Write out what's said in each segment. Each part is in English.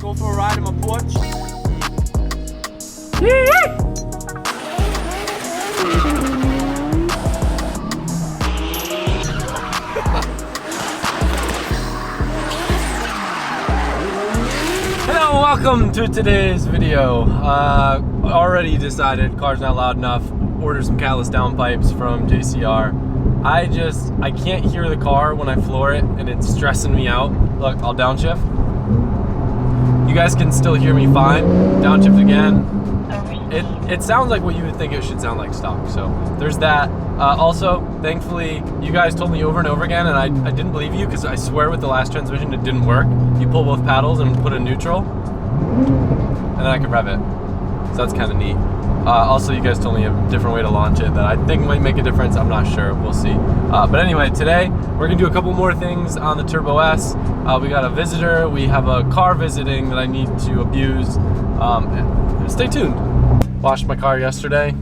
Go for a ride in my porch. Hello, welcome to today's video. Already decided car's not loud enough. Ordered some catless downpipes from JCR. I can't hear the car when I floor it, and it's stressing me out. Look, I'll downshift. You guys can still hear me fine. Downshift again. It sounds like what you would think it should sound like stock. So there's that. Also, thankfully, you guys told me over and over again, and I didn't believe you because I swear with the last transmission it didn't work. You pull both paddles and put in neutral, and then I could rev it. So that's kind of neat. Also, you guys told me a different way to launch it that I think might make a difference. I'm not sure. We'll see. But anyway, today we're gonna do a couple more things on the Turbo S. We got a visitor. We have a car visiting that I need to abuse. Stay tuned. Washed my car yesterday.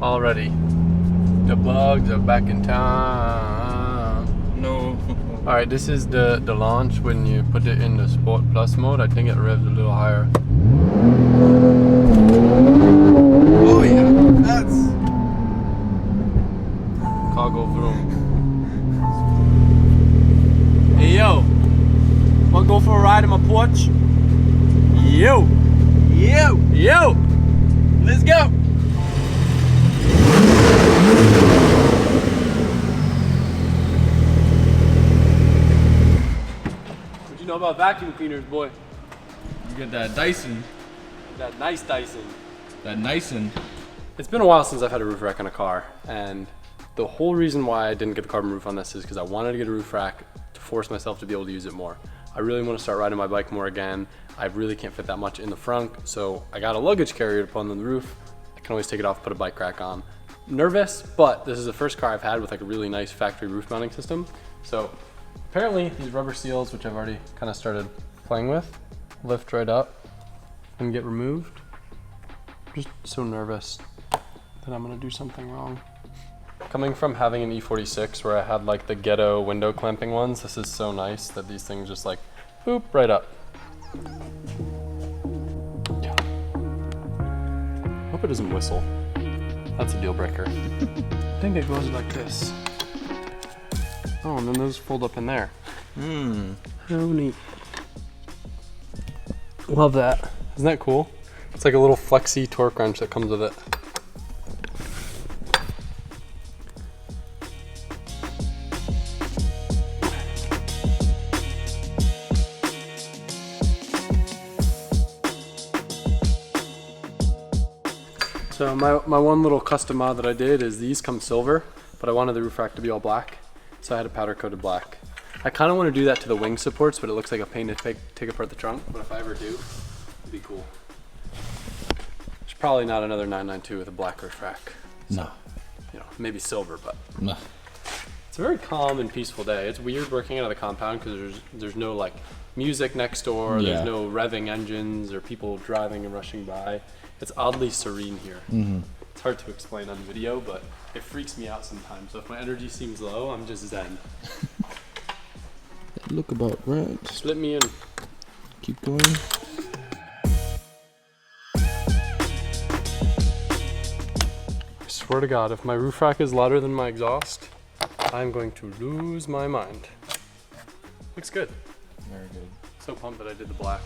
Already. The bugs are back in town. No. All right, this is the launch when you put it in the Sport Plus mode. I think it revs a little higher. Oh yeah, that's Cargo vroom. Hey yo, wanna go for a ride in my porch? Yo, let's go. What you know about vacuum cleaners, boy? you get that Dyson. That nice Dyson. That Dyson. It's been a while since I've had a roof rack on a car, and the whole reason why I didn't get the carbon roof on this is because I wanted to get a roof rack to force myself to be able to use it more. I really want to start riding my bike more again. I really can't fit that much in the front, so I got a luggage carrier to put on the roof. I can always take it off, put a bike rack on. Nervous, but this is the first car I've had with like a really nice factory roof mounting system. So apparently these rubber seals, which I've already kind of started playing with, lift right up and get removed. Just so nervous that I'm gonna do something wrong. Coming from having an E46 where I had like the ghetto window clamping ones, this is so nice that these things just like boop right up. Yeah. Hope it doesn't whistle. That's a deal breaker. I think it goes like this. Oh, and then those fold up in there. How neat. Love that. Isn't that cool? It's like a little flexi torque wrench that comes with it. So my one little custom mod that I did is these come silver, but I wanted the roof rack to be all black, so I had it powder coated black. I kind of want to do that to the wing supports, but it looks like a pain to take apart the trunk, but if I ever do, it'd be cool. There's probably not another 992 with a black roof rack. So, No. you know, maybe silver, but No. it's a very calm and peaceful day. It's weird working out of the compound because there's no like music next door, Yeah. there's no revving engines or people driving and rushing by. It's oddly serene here. It's hard to explain on video, but it freaks me out sometimes. So if my energy seems low, I'm just zen. Look about right. Slip me in. Keep going. I swear to God, if my roof rack is louder than my exhaust, I'm going to lose my mind. Looks good. Very good. So pumped that I did the black.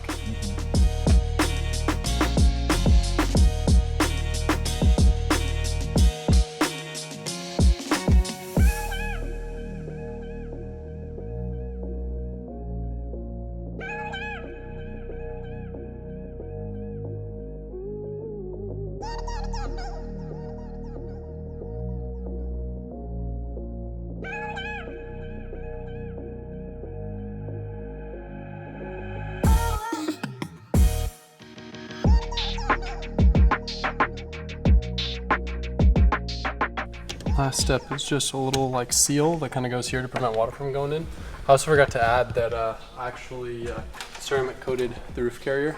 Last step is just a little like seal that kind of goes here to prevent water from going in. I also forgot to add that I actually ceramic coated the roof carrier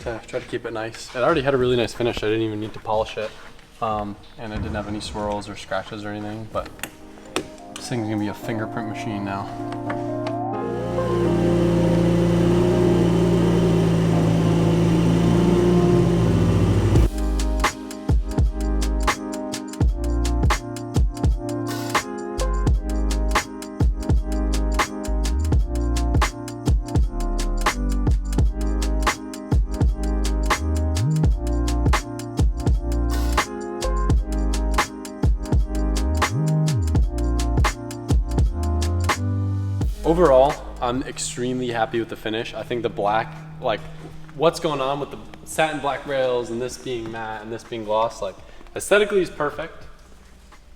to try to keep it nice. It already had a really nice finish. I didn't even need to polish it. And it didn't have any swirls or scratches or anything, but this thing's gonna be a fingerprint machine now. I'm extremely happy with the finish. I think the black, like what's going on with the satin black rails and this being matte and this being gloss, like aesthetically is perfect.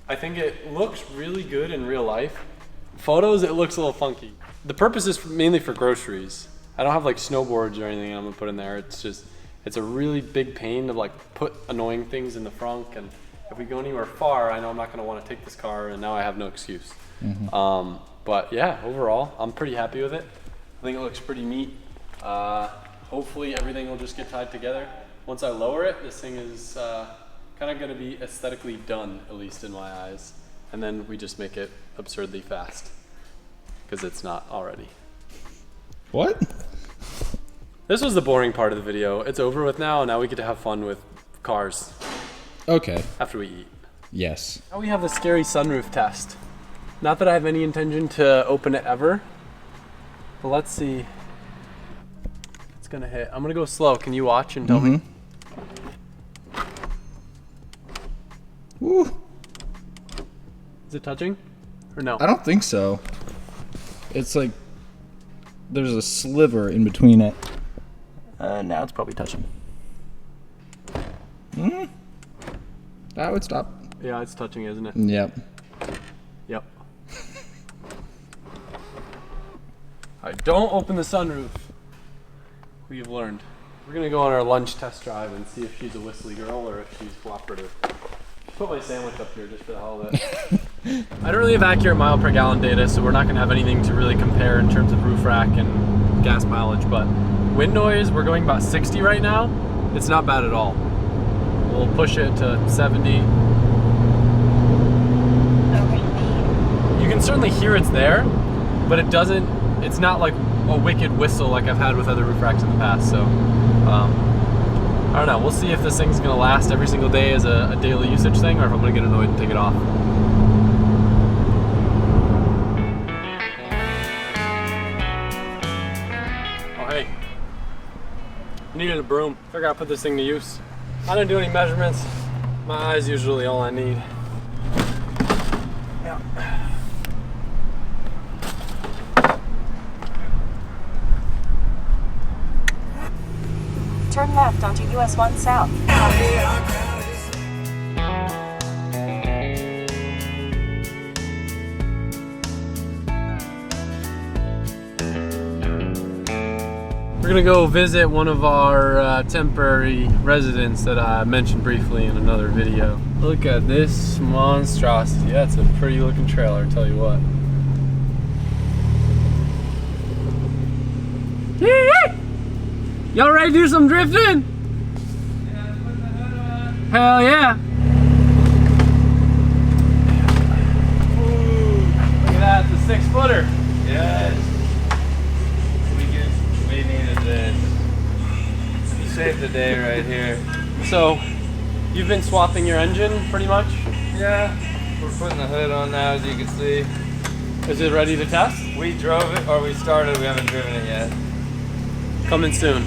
I think it looks really good in real life. Photos, it looks a little funky. The purpose is mainly for groceries. I don't have like snowboards or anything I'm gonna put in there. It's just, it's a really big pain to like put annoying things in the frunk, and if we go anywhere far, I know I'm not gonna wanna take this car, and now I have no excuse. But yeah, overall, I'm pretty happy with it. I think it looks pretty neat. Hopefully everything will just get tied together. Once I lower it, this thing is kind of gonna be aesthetically done, at least in my eyes. And then we just make it absurdly fast, because it's not already. What? This was the boring part of the video. It's over with now, and now we get to have fun with cars. Okay. After we eat. Yes. Now we have the scary sunroof test. Not that I have any intention to open it ever, but let's see. It's gonna hit. I'm gonna go slow. Can you watch and tell me? Woo. Is it touching or no? I don't think so. It's like there's a sliver in between it. Now it's probably touching. That would stop. Yeah, it's touching, isn't it? Yep. Yep. Alright, don't open the sunroof. We've learned. We're gonna go on our lunch test drive and see if she's a whistly girl or if she's cooperative. Put my sandwich up here just for the hell of it. I don't really have accurate mile per gallon data, so we're not gonna have anything to really compare in terms of roof rack and gas mileage, but wind noise, we're going about 60 right now. It's not bad at all. We'll push it to 70. You can certainly hear it's there, but it doesn't, it's not like a wicked whistle like I've had with other roof racks in the past, so I don't know. We'll see if this thing's gonna last every single day as a daily usage thing, or if I'm gonna get annoyed and take it off. Oh hey, I needed a broom. Figure out how to put this thing to use. I didn't do any measurements. My eye's usually all I need. Yeah. Turn left onto US 1 South. We're gonna go visit one of our temporary residents that I mentioned briefly in another video. Look at this monstrosity. That's a pretty looking trailer, I'll tell you what. Y'all ready to do some drifting? Yeah, put the hood on. Hell yeah. Ooh, look at that, it's a 6-footer. Yes. We needed this. You saved the day right here. So, you've been swapping your engine pretty much? Yeah. We're putting the hood on now, as you can see. Is it ready to test? We drove it, or we started, we haven't driven it yet. Coming soon.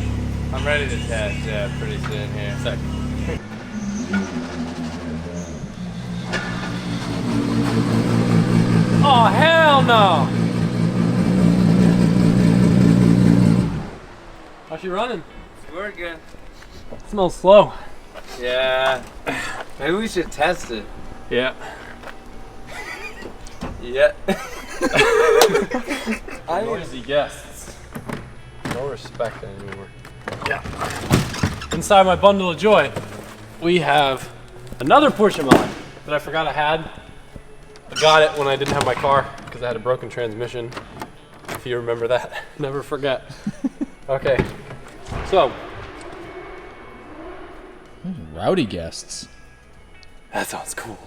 I'm ready to test, yeah, pretty soon here. Sick. Oh, hell no! How's she running? It's working. It smells slow. Yeah. Maybe we should test it. Yeah. Yeah. Noisy guests. No respect anymore. Yeah. Inside my bundle of joy, we have another Porsche mod that I forgot I had. I got it when I didn't have my car because I had a broken transmission. If you remember that, never forget. Okay, so. Rowdy guests. That sounds cool.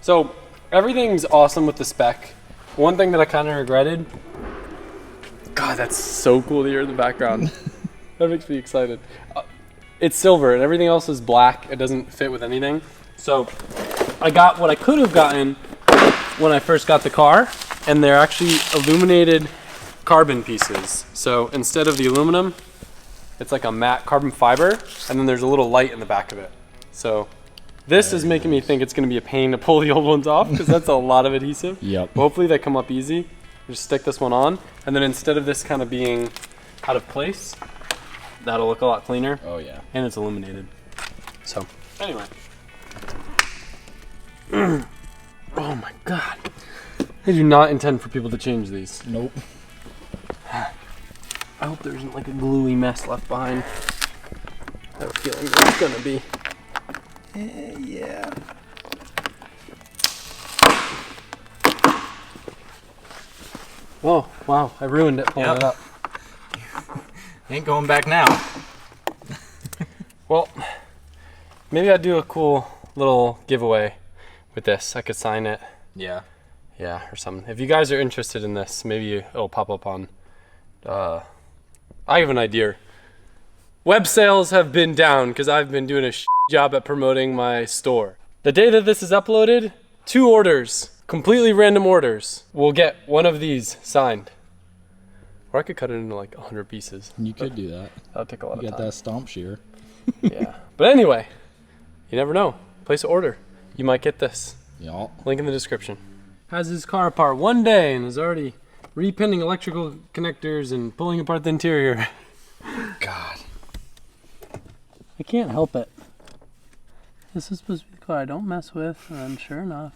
So everything's awesome with the spec. One thing that I kind of regretted. God, that's so cool to hear in the background. That makes me excited. It's silver and everything else is black. It doesn't fit with anything. So I got what I could have gotten when I first got the car, and they're actually illuminated carbon pieces. So instead of the aluminum, it's like a matte carbon fiber, and then there's a little light in the back of it. So this is making me think it's going to be a pain to pull the old ones off because that's a lot of adhesive. Yep. Hopefully they come up easy. Just stick this one on, and then instead of this kind of being out of place, that'll look a lot cleaner. Oh yeah. And it's illuminated. So, anyway. Oh my god. I do not intend for people to change these. Nope. I hope there isn't like a gluey mess left behind. I have a feeling there's gonna be. Yeah. Oh, wow, I ruined it pulling it up. Ain't going back now. Well, maybe I'd do a cool little giveaway with this. I could sign it. Yeah. Yeah, or something. If you guys are interested in this, maybe it'll pop up on... I have an idea. Web sales have been down because I've been doing a job at promoting my store. The day that this is uploaded, 2 orders, completely random orders, will get one of these signed. Or I could cut it into like 100 pieces. You could do that. That'll take a lot You of got time. that stomp shear. Yeah. But anyway, you never know. Place an order. You might get this. Yeah. Link in the description. Has his car apart one day and is already repinning electrical connectors and pulling apart the interior. God. I can't help it. This is supposed to be the car I don't mess with, and sure enough.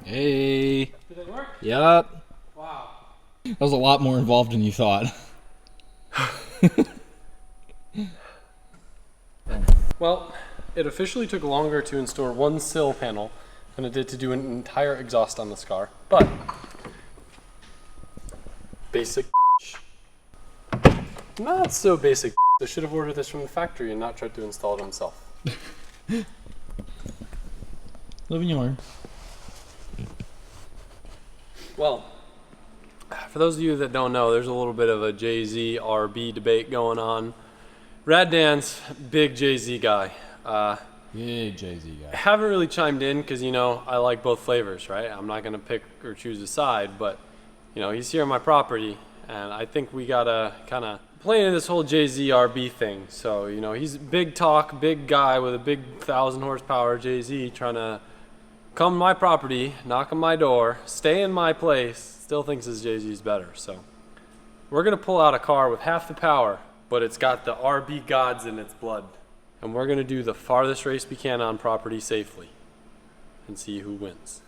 Hey. Did it work? Yup. Wow. That was a lot more involved than you thought. Well, it officially took longer to install one sill panel than it did to do an entire exhaust on this car, but basic. Not so basic. I should have ordered this from the factory and not tried to install it himself. Living you learn. Well, for those of you that don't know, there's a little bit of a Jay-Z RB debate going on. Rad Dan's big Jay-Z guy. Yeah, Jay-Z guy. I haven't really chimed in because, you know, I like both flavors, right? I'm not going to pick or choose a side, but, you know, he's here on my property, and I think we got to kind of play into this whole Jay-Z RB thing. So, you know, he's big talk, big guy with a big 1,000 horsepower Jay-Z trying to come to my property, knock on my door, stay in my place, still thinks his Jay-Z's better. So we're going to pull out a car with half the power, but it's got the RB gods in its blood. And we're going to do the farthest race we can on property safely and see who wins.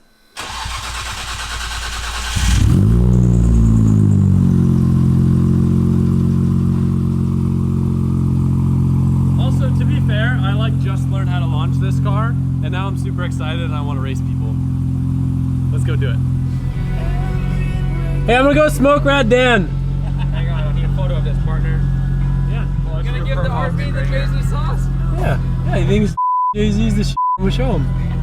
Also, to be fair, I like just learned how to launch this car, and now I'm super excited and I want to race people. Let's go do it. Hey, I'm going to go smoke Rad Dan. Hang on, I need a photo of this, partner. Yeah. You're gonna give the RB the Jay-Z sauce? Yeah. Yeah, you think it's Jay-Z's the shit? We'll show him. I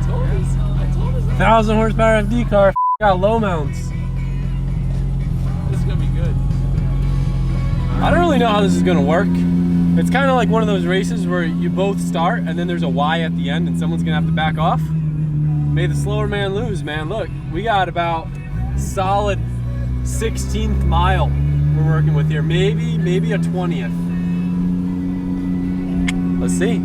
told us. 1,000 horsepower FD car, got low mounts. This is gonna be good. I don't really know how this is gonna work. It's kind of like one of those races where you both start and then there's a Y at the end and someone's gonna have to back off. May the slower man lose, man. Look, we got about solid 16th mile we're working with here. Maybe a 20th. Let's see.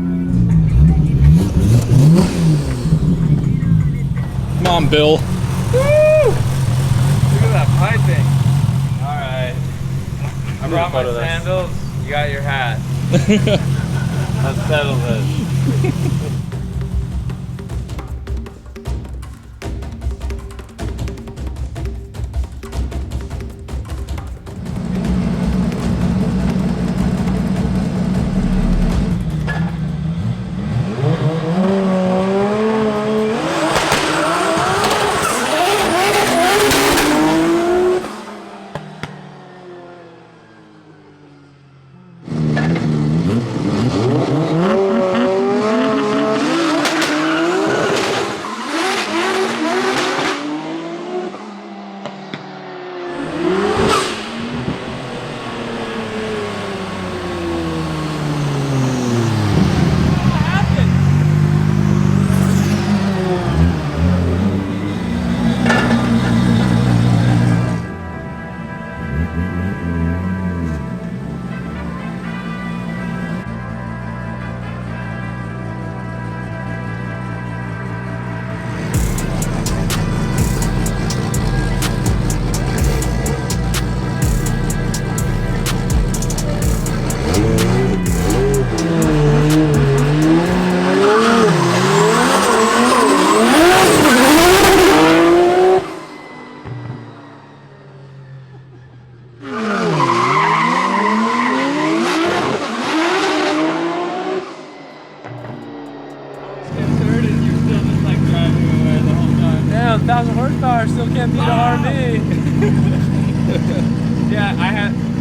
Come on, Bill. Woo! Look at that piping. Alright. I brought my sandals. You got your hat. Let's settle this.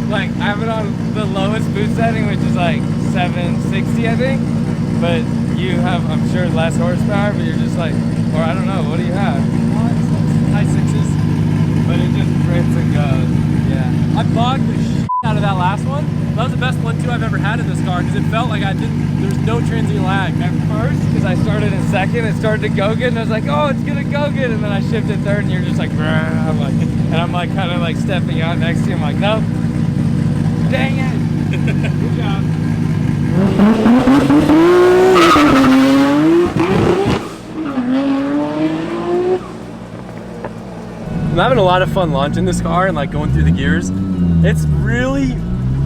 like I have it on the lowest boost setting, which is like 760, I think. But you have, I'm sure, less horsepower, but you're just like, or I don't know, what do you have? High sixes. But it just rips and goes. Yeah. I bogged the shit out of that last one. That was the best 1.2 I've ever had in this car because it felt like there was no transient lag. At first, because I started in second, it started to go good, and I was like, oh, it's gonna go good, and then I shifted third, and you're just like, I'm like, and I'm like kind of like stepping out next to you. I'm like, nope. Dang it. Good job. I'm having a lot of fun launching this car and like going through the gears. It's really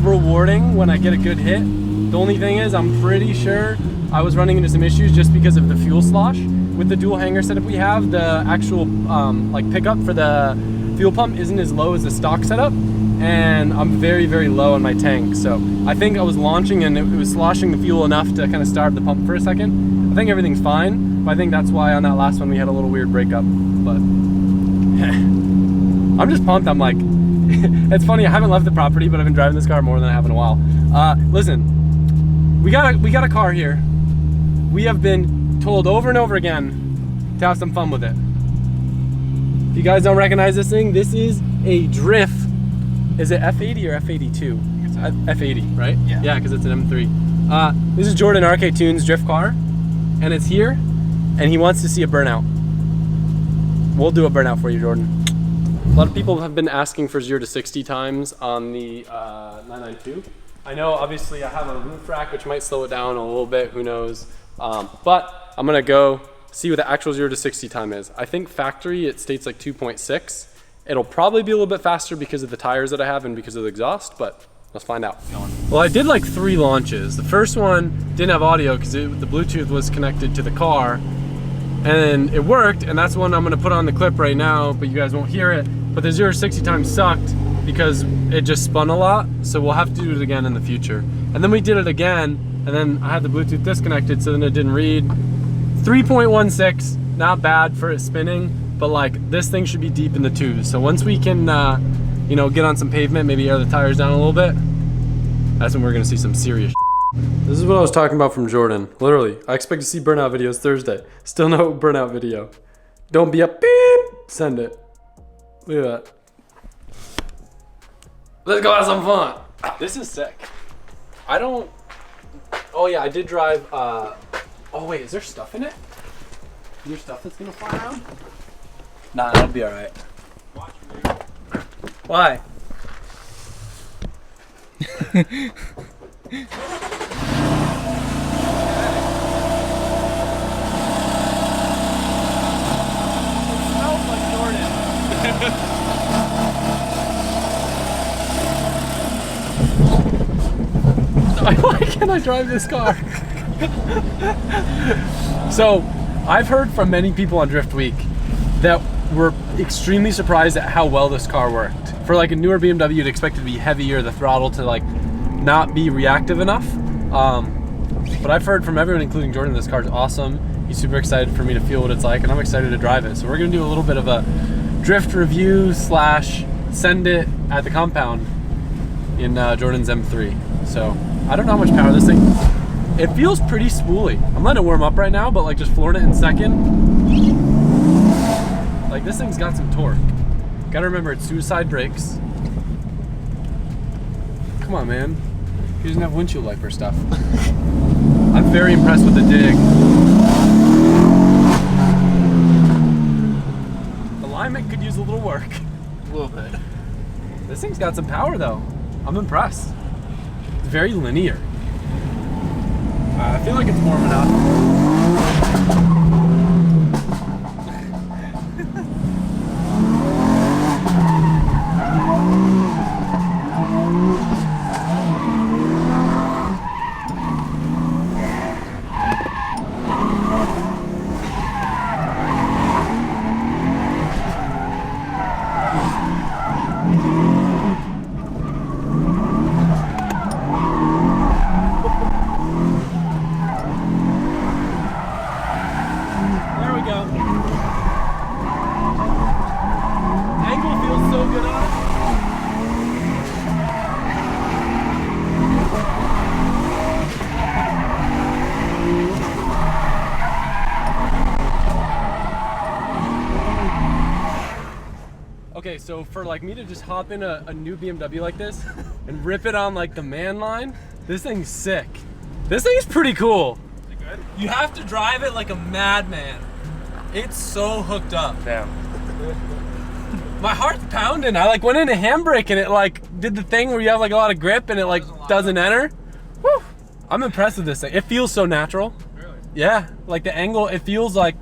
rewarding when I get a good hit. The only thing is I'm pretty sure I was running into some issues just because of the fuel slosh. With the dual hanger setup we have, the actual like pickup for the fuel pump isn't as low as the stock setup, and I'm very, very low on my tank. So I think I was launching and it was sloshing the fuel enough to kind of starve the pump for a second. I think everything's fine, but I think that's why on that last one we had a little weird breakup. But I'm just pumped. I'm like, it's funny, I haven't left the property, but I've been driving this car more than I have in a while. Listen, we got a car here. We have been told over and over again to have some fun with it. If you guys don't recognize this thing, this is a drift. Is it F80 or F82? It's F80, right? Yeah. Yeah, because it's an M3. This is Jordan RK Tunes drift car, and it's here, and he wants to see a burnout. We'll do a burnout for you, Jordan. A lot of people have been asking for 0 to 60 times on the 992. I know, obviously, I have a roof rack, which might slow it down a little bit, who knows. But I'm gonna go see what the actual 0 to 60 time is. I think factory, it states like 2.6. It'll probably be a little bit faster because of the tires that I have and because of the exhaust, but let's find out. Well, I did like 3 launches. The first one didn't have audio because the Bluetooth was connected to the car, and it worked, and that's one I'm gonna put on the clip right now, but you guys won't hear it. But the 0 to 60 time sucked because it just spun a lot, so we'll have to do it again in the future. And then we did it again, and then I had the Bluetooth disconnected, so then it didn't read. 3.16, not bad for it spinning, but like this thing should be deep in the 2s. So once we can, you know, get on some pavement, maybe air the tires down a little bit, that's when we're gonna see some serious This is what I was talking about from Jordan. Literally, I expect to see burnout videos Thursday. Still no burnout video. Don't be a beep, send it. Look at that. Let's go have some fun. This is sick. I don't, oh yeah, I did drive, oh wait, is there stuff in it? Is there stuff that's gonna fly around? Nah, that'll be alright. Why? Why can't I drive this car? So, I've heard from many people on Drift Week that were extremely surprised at how well this car worked. For like a newer BMW, you'd expect it to be heavier, the throttle to like not be reactive enough. But I've heard from everyone, including Jordan, this car's awesome. He's super excited for me to feel what it's like, and I'm excited to drive it. So we're gonna do a little bit of a drift review / send it at the compound in Jordan's M3. So I don't know how much power this thing, it feels pretty spooly. I'm letting it warm up right now, but like just flooring it in second. Like this thing's got some torque. Gotta remember it's suicide brakes. Come on, man. He doesn't have windshield wiper stuff. I'm very impressed with the dig. Alignment could use a little work. A little bit. This thing's got some power though. I'm impressed. It's very linear. I feel like it's warming up. So for like me to just hop in a new BMW like this and rip it on like the man line, this thing's sick. This thing's pretty cool. Is it good? You have to drive it like a madman. It's so hooked up. Damn. My heart's pounding. I like went into handbrake and it like did the thing where you have like a lot of grip and it like doesn't enter. Woo! I'm impressed with this thing. It feels so natural. Really? Yeah, like the angle, it feels like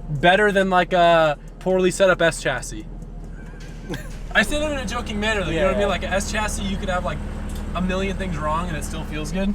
better than like a poorly set up S chassis. I say that in a joking manner, though, you know what I mean? Like an S chassis, you could have like a million things wrong and it still feels good.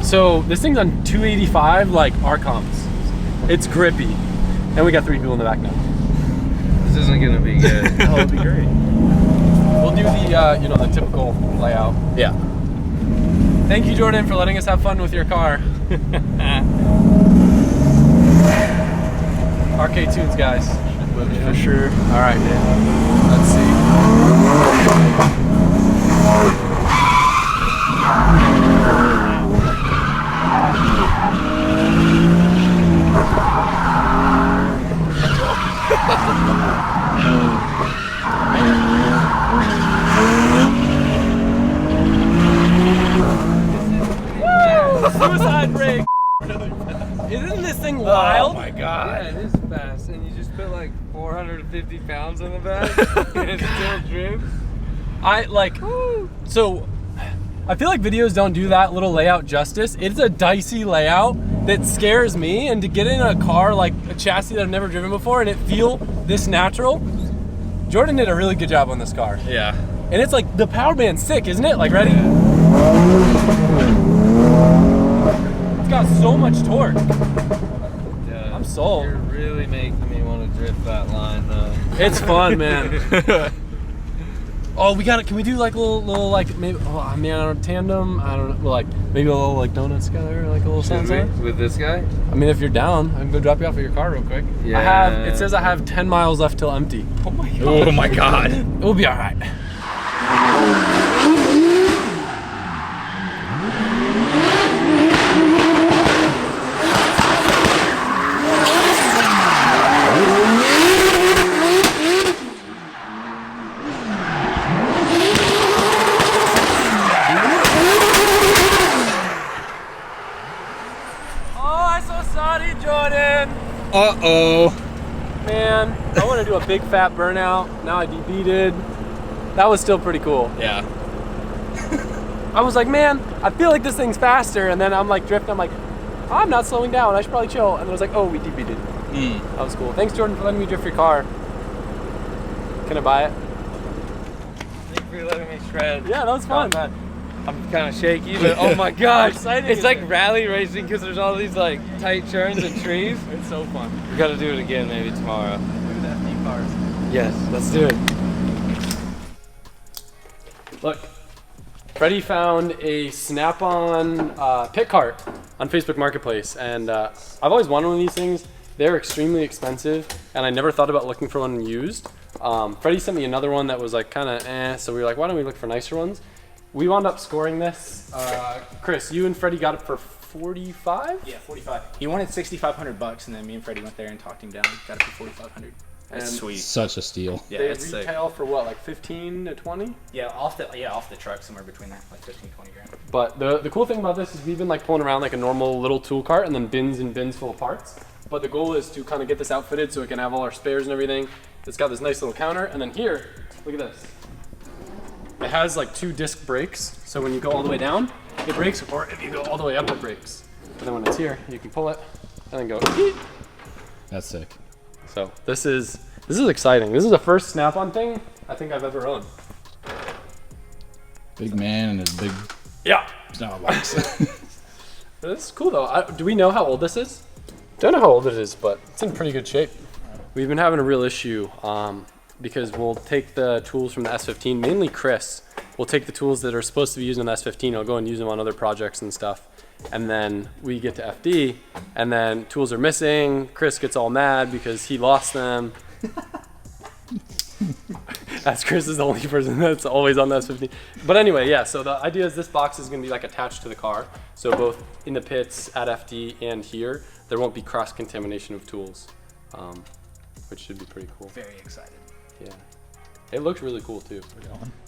So this thing's on 285 like our comps. It's grippy. And we got 3 people in the back now. This isn't gonna be good. Oh, it'll be great. We'll do the, you know, the typical layout. Yeah. Thank you, Jordan, for letting us have fun with your car. RK Tunes, guys. For sure. All right, let's see. Suicide brake. Isn't this thing wild? Oh my god. Yeah, it is fast, and you just put like 450 pounds on the back, and it still drifts. I like, so I feel like videos don't do that little layout justice. It's a dicey layout that scares me, and to get in a car like a chassis that I've never driven before and it feel this natural, Jordan did a really good job on this car. Yeah. And it's like, the power band's sick, isn't it? Like, ready? It's got so much torque. Yeah, I'm sold. You're really making me want to drift that line, though. It's fun, man. Oh, we got it. Can we do like a little like maybe? Oh, I mean, I don't know, tandem. I don't know, like maybe a little like donuts together, like a little Should something. we? With this guy? I mean, if you're down, I can go drop you off at your car real quick. Yeah. I have. It says I have 10 miles left till empty. Oh my god. Oh my god. We'll be all right. Jordan! Uh-oh. Man, I want to do a big fat burnout. Now I debeated. That was still pretty cool. Yeah. I was like, man, I feel like this thing's faster. And then I'm like drifting. I'm like, I'm not slowing down. I should probably chill. And I was like, oh, we debeated. That was cool. Thanks, Jordan, for letting me drift your car. Can I buy it? Thank you for letting me shred. Yeah, that was fun. I'm kind of shaky, but oh my god, exciting it's is like it? rally racing because there's all these like tight turns and trees. It's so fun. We got to do it again maybe tomorrow. Look at the FD cars. Yes, let's do it. Look, Freddie found a Snap-on pit cart on Facebook Marketplace, and I've always wanted one of these things. They're extremely expensive, and I never thought about looking for one used. Freddie sent me another one that was like kind of so we were like, why don't we look for nicer ones? We wound up scoring this. Chris, you and Freddie got it for 45? Yeah, 45. He wanted $6,500, and then me and Freddie went there and talked him down. Got it for 4,500. That's And sweet. Such a steal. Yeah, They it's sick. retail for what, like 15 to 20? Yeah, off the truck, somewhere between that, like 15, 20 grand. But the cool thing about this is we've been like pulling around like a normal little tool cart and then bins and bins full of parts. But the goal is to kind of get this outfitted so it can have all our spares and everything. It's got this nice little counter, and then here, look at this. It has like 2 disc brakes, so when you go all the way down, it brakes, or if you go all the way up, it brakes. And then when it's here, you can pull it and then go. Eep. That's sick. So this is exciting. This is the first Snap-on thing I think I've ever owned. Big man and his big Yeah. Starbucks. This is cool though. Do we know how old this is? Don't know how old it is, but it's in pretty good shape. We've been having a real issue because we'll take the tools from the S15, mainly Chris. We'll take the tools that are supposed to be used on the S15, I'll go and use them on other projects and stuff. And then we get to FD, and then tools are missing. Chris gets all mad because he lost them. As Chris is the only person that's always on the S15. But anyway, yeah, so the idea is this box is gonna be like attached to the car. So both in the pits at FD and here, there won't be cross-contamination of tools, which should be pretty cool. Very excited. Yeah. It looks really cool too.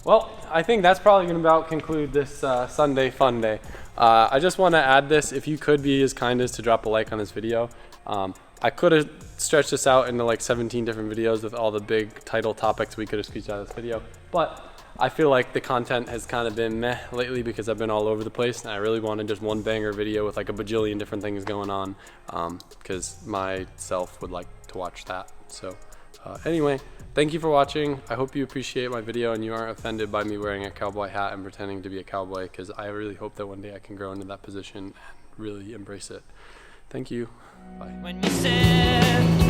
Well, I think that's probably gonna about conclude this Sunday fun day. I just wanna add this, if you could be as kind as to drop a like on this video. I could have stretched this out into like 17 different videos with all the big title topics we could have squeezed out of this video, but I feel like the content has kind of been meh lately because I've been all over the place, and I really wanted just one banger video with like a bajillion different things going on, because myself would like to watch that. So anyway, thank you for watching. I hope you appreciate my video and you aren't offended by me wearing a cowboy hat and pretending to be a cowboy, because I really hope that one day I can grow into that position and really embrace it. Thank you. Bye. When you said